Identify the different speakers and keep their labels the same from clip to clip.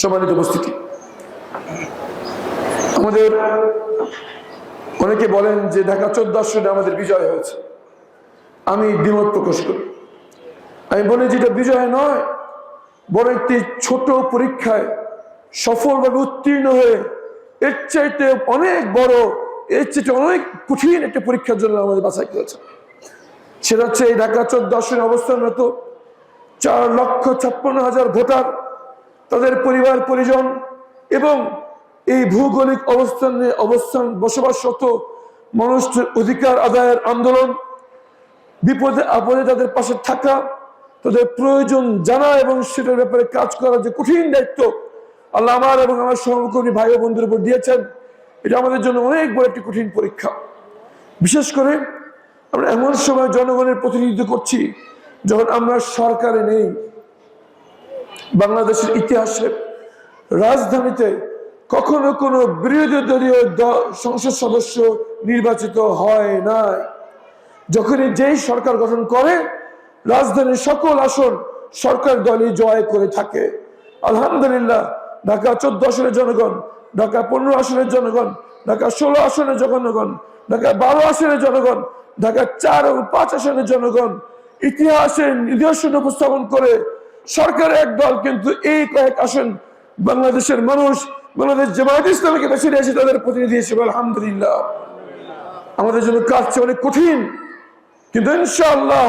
Speaker 1: সম্মানিত উপস্থিতি, আমাদের অনেকে বলেন যে ঢাকা 14 আসনে আমাদের বিজয় হয়েছে। আমি দ্বিমত প্রকাশ করি। আমি বলি যে এটা বিজয় নয়, বড় একটি ছোট পরীক্ষায় সফলভাবে উত্তীর্ণ হয়ে এর চাইতে অনেক বড়, এর চাইতে অনেক কঠিন একটা পরীক্ষার জন্য আমাদের বাছাই করেছে। সেটা হচ্ছে এই ঢাকা 14 আসনে অবস্থানরত 4,56,000 ভোটার, তাদের পরিবার পরিজন এবং এই ভৌগোলিক অবস্থান বসবাসরত মানুষের অধিকার আদায়ের আন্দোলন, বিপদে আপদে তাদের পাশে থাকা, তাদের প্রয়োজন জানা এবং সেটার ব্যাপারে কাজ করার যে কঠিন দায়িত্ব আল্লাহ আমার এবং আমার সহকর্মী ভাই ও বন্ধুর উপর দিয়েছেন, এটা আমাদের জন্য অনেক বড় একটি কঠিন পরীক্ষা। বিশেষ করে আমরা এমন সময় জনগণের প্রতিনিধিত্ব করছি যখন আমরা সরকারে নেই। বাংলাদেশের ইতিহাসে রাজধানীতে কখনো কোনো বিরোধী দলীয় সংসদ সদস্য নির্বাচিত হয় নাই। যখনই যেই সরকার গঠন করে রাজধানীর সকল আসন সরকার দলই জয় করে থাকে। আলহামদুলিল্লাহ, ঢাকা 14 আসনের জনগণ, ঢাকা 15 আসনের জনগণ, ঢাকা 16 আসনের জনগণ, ঢাকা 12 আসনের জনগণ, ঢাকা 4 এবং 5 আসনের জনগণ ইতিহাসের নিদর্শন উপস্থাপন করে সরকারের এক দল কিন্তু এই কয়েক আসন বাংলাদেশের মানুষ, বাংলাদেশ জামায়াত ইসলামীকে বেছে নিয়েছে তাদের প্রতিনিধি হিসেবে। আলহামদুলিল্লাহ, আমাদের জন্য কাজটা অনেক কঠিন, কিন্তু ইনশাআল্লাহ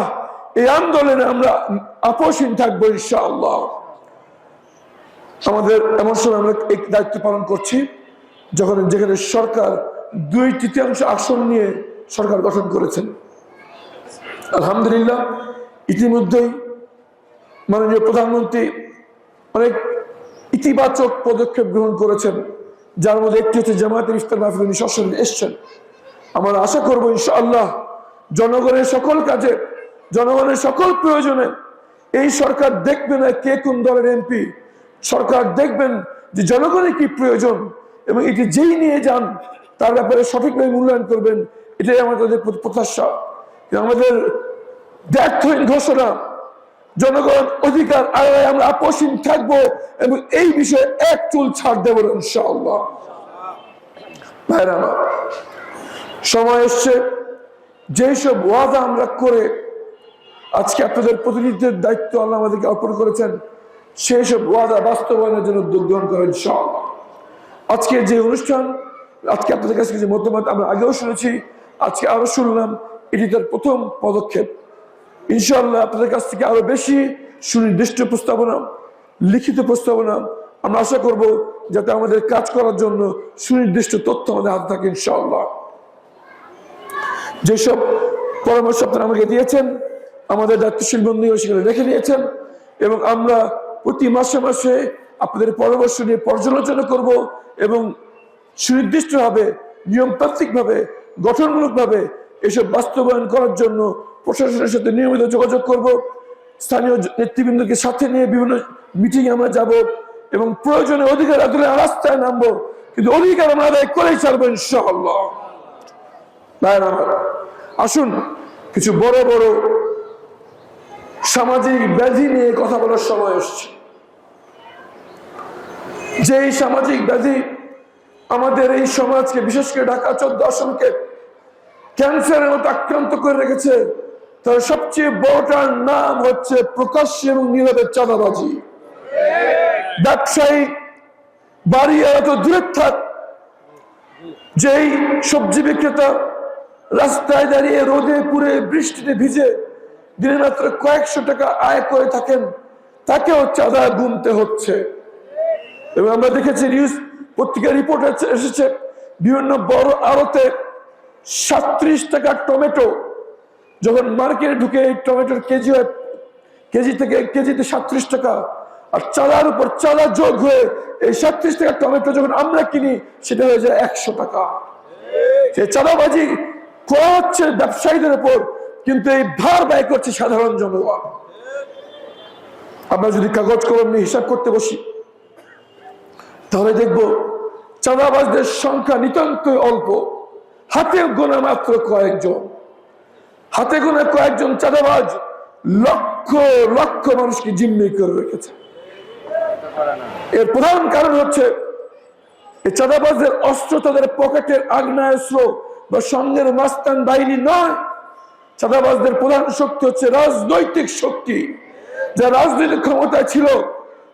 Speaker 1: এই আন্দোলনে আমরা আপোষহীন থাকবো ইনশাআল্লাহ। আমাদের এমন সময় আমরা এই দায়িত্ব পালন করছি যেখানে সরকার 2/3 আসন নিয়ে সরকার গঠন করেছেন। আলহামদুলিল্লাহ, ইতিমধ্যেই মাননীয় প্রধানমন্ত্রী অনেক ইতিবাচক পদক্ষেপ গ্রহণ করেছেন, যার মধ্যে একটি হচ্ছে জামায়াতের ইফতার মাহফিল উনি সশরীরে এসছেন। আমরা আশা করবো ইনশাআল্লাহ জনগণের সকল কাজে, জনগণের সকল প্রয়োজনে এই সরকার দেখবে না কে কোন দলের এমপি, সরকার দেখবেন যে জনগণের কি প্রয়োজন এবং এটি যেই নিয়ে যান তার ব্যাপারে সঠিকভাবে মূল্যায়ন করবেন। এটাই আমাদের প্রত্যাশা। আমাদের ব্যর্থহীন ঘোষণা, জনগণ অধিকার আদায়ে আমরা আপোষহীন থাকবো এবং এই বিষয়ে এক চুল ছাড় দেব ইনশাআল্লাহ। ভাইরা আমার, সময় এসছে যেই সব ওয়াদা আমরা করে আজকে আপনাদের প্রতিনিধিত্বের দায়িত্ব আল্লাহ আমাদেরকে অর্পণ করেছেন, সেই সব ওয়াদা বাস্তবায়নের জন্য উদ্যোগ গ্রহণ করেন ইনশাআল্লাহ। আজকে যে অনুষ্ঠান, আজকে আপনাদের কাছে যে মতামত আমরা আগেও শুনেছি, আজকে আরো শুনলাম, এটি তার প্রথম পদক্ষেপ। ইনশাআল্লাহ আপনাদের কাছ থেকে আরো বেশি সুনির্দিষ্ট প্রস্তাবনা, লিখিত প্রস্তাবনা আমরা আশা করব, যাতে আমাদের কাজ করার জন্য সুনির্দিষ্ট তথ্য আমাদের হাতে থাকে ইনশাআল্লাহ। যেসব পরামর্শ আপনারা আমাকে দিয়েছেন আমাদের দায়িত্বশীল বন্ধু সেখানে রেখে দিয়েছেন এবং আমরা প্রতি মাসে মাসে আপনাদের পরামর্শ নিয়ে পর্যালোচনা করব এবং সুনির্দিষ্টভাবে, নিয়মতান্ত্রিকভাবে, গঠনমূলকভাবে এসব বাস্তবায়ন করার জন্য প্রশাসনের সাথে নিয়মিত যোগাযোগ করব। স্থানীয় নেতৃবৃন্দকে সাথে নিয়ে বিভিন্ন মিটিংয়ে আমরা যাব এবং প্রয়োজনে অধিকার আদায়ে রাস্তায় নামবো, কিন্তু অধিকার আমরা আদায় করেই ছাড়বো ইনশাআল্লাহ। আসুন, কিছু বড় বড় সামাজিক ব্যাধি নিয়ে কথা বলার সময় এসছে। যেই সামাজিক ব্যাধি আমাদের এই সমাজকে, বিশেষ করে ঢাকা 14 আসনকে ক্যান্সারের মতো আক্রান্ত করে রেখেছে, তার সবচেয়ে বড়টার নাম হচ্ছে প্রকাশ্য এবং নীরবে চাঁদাবাজি। ব্যবসায়ী বাড়ি এত দূরে থাক, যেই সবজি বিক্রেতা রাস্তায় দাঁড়িয়ে রোদে পুড়ে বৃষ্টিতে ভিজে দিনে মাত্র কয়েকশো টাকা আয় করে থাকেন, তাকেও চাঁদা গুনতে হচ্ছে। এবং আমরা দেখেছি নিউজ পত্রিকা রিপোর্ট এসেছে, বিভিন্ন বড় আড়তে 37 টাকা টমেটো যখন মার্কেটে ঢুকে এই টমেটোর কেজি হয়, কেজিতে 37 টাকা, আর চাঁদার উপর চাঁদা যোগ হয়ে এই 37 টাকা টমেটো যখন আমরা কিনি সেটা হয়ে যায় 100 টাকা। সে চাঁদাবাজি হচ্ছে ব্যবসায়ীদের উপর, কিন্তু এই ভার ব্যয় করছে সাধারণ জনগণ। আমরা যদি কাগজ কলম নিয়ে হিসাব করতে বসি তাহলে দেখবো চাঁদাবাজদের সংখ্যা নিতান্তই অল্প। হাতে গোনা মাত্র কয়েকজন, হাতে গোনা কয়েকজন চাঁদাবাজ লক্ষ লক্ষ মানুষকে জিম্মি করে রেখেছে। এর প্রধান কারণ হচ্ছে এই চাঁদাবাজদের অস্ত্র তাদের পকেটের আগ্নেয়াস্ত্র বা সঙ্গের মাস্তান বাহিনী নয়। চাঁদাবাজদের প্রধান শক্তি হচ্ছে রাজনৈতিক শক্তি। যারা রাজনৈতিক ক্ষমতায় ছিল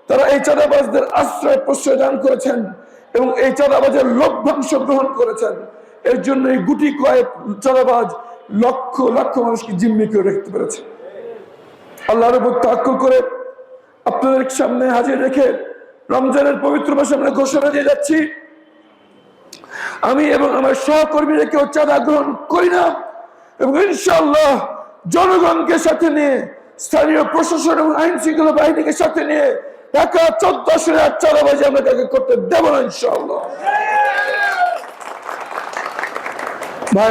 Speaker 1: তারা এই চাঁদাবাজদের আশ্রয় প্রশ্রয় দান করেছেন এবং এই চাঁদাবাজের লভ্যাংশ গ্রহণ করেছেন। এর জন্য এই গুটি কয়েক চাঁদাবাজ লক্ষ লক্ষ মানুষকে জিম্মি করে রাখতে পেরেছে। আল্লাহর উপর তাওয়াক্কুল করে আপনাদের সামনে হাজির রেখে রমজানের পবিত্র মাসে আমরা ঘোষণা দিয়ে যাচ্ছি, আমি এবং আমার সহকর্মীরা কেউ চাঁদা গ্রহণ করি না এবং ইনশাআল্লাহ জনগণকে সাথে নিয়ে, স্থানীয় প্রশাসন এবং আইন শৃঙ্খলা বাহিনীকে সাথে নিয়ে ঢাকা 14 চাঁদাবাজি আমরা তাকে করতে দেব না ইনশাআল্লাহ। ভাই